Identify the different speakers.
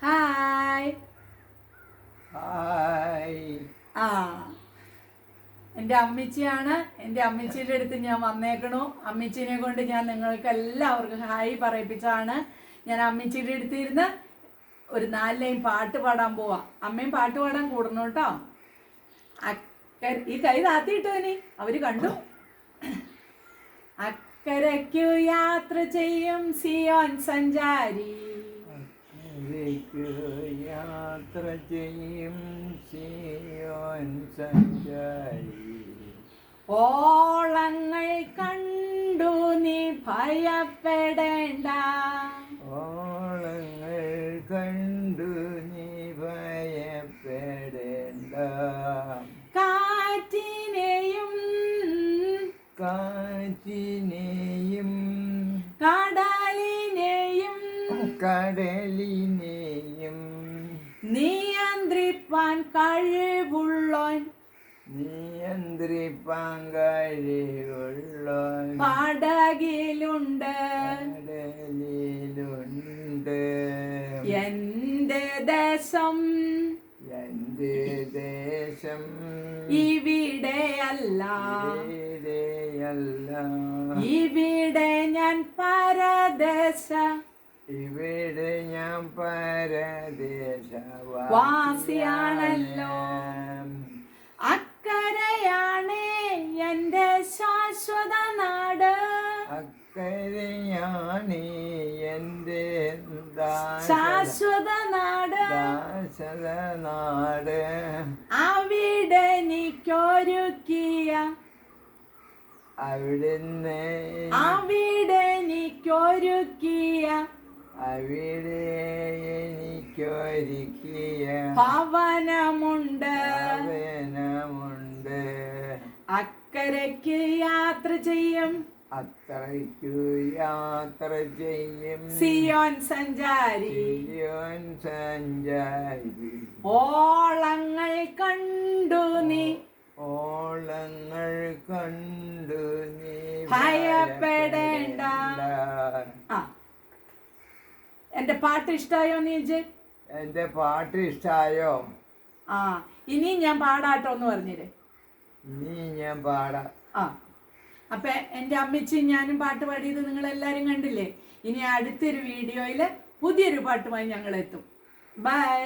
Speaker 1: Hi
Speaker 2: hi.
Speaker 1: ആ എൻ്റെ അമ്മച്ചിയാണ്. എൻ്റെ അമ്മച്ചിയുടെ അടുത്ത് ഞാൻ വന്നേക്കണു. അമ്മച്ചിനെ കൊണ്ട് ഞാൻ നിങ്ങൾക്ക് എല്ലാവർക്കും ഹായ് പറയിപ്പിച്ചാണ്. ഞാൻ അമ്മച്ചിയുടെ അടുത്ത് ഇരുന്ന് ഒരു 4 ലൈൻ പാട്ട് പാടാൻ പോവാ. അമ്മയും പാട്ട് പാടാൻ കൂടണം കേട്ടോ. ഈ കൈ താത്തിയിട്ടോ ഇനി അവര് കണ്ടു. അക്കരയ്ക്കു യാത്ര ചെയ്യും സിയോൻ സഞ്ചാരി,
Speaker 2: യാത്ര ചെയ്യും സിയോൻ സഞ്ചാരി.
Speaker 1: ഓളങ്ങൾ കണ്ടു നീ ഭയപ്പെടേണ്ട,
Speaker 2: ഓളങ്ങൾ കണ്ടു നീ ഭയപ്പെടേണ്ട.
Speaker 1: കാറ്റിനെയും
Speaker 2: കാറ്റിനെയും
Speaker 1: കടലിനെയും
Speaker 2: കടലിനെയും
Speaker 1: നിയന്ത്രിപ്പാൻ കഴിവുള്ളോൻ,
Speaker 2: നിയന്ത്രിപ്പാൻ കഴിവുള്ളോൻ
Speaker 1: പടകിലുണ്ട്
Speaker 2: കടലിലുണ്ട്.
Speaker 1: എന്റെ ദേശം
Speaker 2: എന്റെ ദേശം
Speaker 1: ഇവിടെയല്ല,
Speaker 2: ഇവിടെയല്ല.
Speaker 1: ഇവിടെ ഞാൻ പരദേശ
Speaker 2: ഇവിടെ ഞാൻ
Speaker 1: വാസിയാണല്ലോ. അക്കരയാണ് എന്റെ ശാശ്വത നാട്,
Speaker 2: അക്കരയാണ് എന്റെ
Speaker 1: ശാശ്വത നാട്.
Speaker 2: നാട്.
Speaker 1: അവിടെ എനിക്കൊരുക്കിയ,
Speaker 2: അവിടുന്ന്
Speaker 1: അവിടെ എനിക്കൊരുക്കിയ
Speaker 2: അവിടെ എനിക്കൊരുക്കിയ
Speaker 1: ഭവനമുണ്ട്.
Speaker 2: ഭവനമുണ്ട്.
Speaker 1: അക്കരയ്ക്ക് യാത്ര ചെയ്യും,
Speaker 2: അത്രയ്ക്കു യാത്ര ചെയ്യും
Speaker 1: സിയോൻ സഞ്ചാരി.
Speaker 2: സിയോൻ സഞ്ചാരി.
Speaker 1: ഓളങ്ങൾ കണ്ടു നീ,
Speaker 2: ഓളങ്ങൾ കണ്ടു നീ
Speaker 1: ഭയപ്പെടേണ്ട. ആ, എന്റെ പാട്ട് ഇഷ്ടായോ നീജ്?
Speaker 2: എന്റെ പാട്ട് ഇഷ്ടായോ?
Speaker 1: ആ, ഇനി ഞാൻ പാടാട്ടോ എന്ന് പറഞ്ഞില്ലേ?
Speaker 2: ഇനി ഞാൻ പാടാം.
Speaker 1: ആ, അപ്പൊ എൻ്റെ അമ്മച്ചി ഞാനും പാട്ട് പാടിയത് നിങ്ങൾ എല്ലാവരും കണ്ടില്ലേ? ഇനി അടുത്തൊരു വീഡിയോയിൽ പുതിയൊരു പാട്ടുമായി ഞങ്ങൾ എത്തും. ബൈ.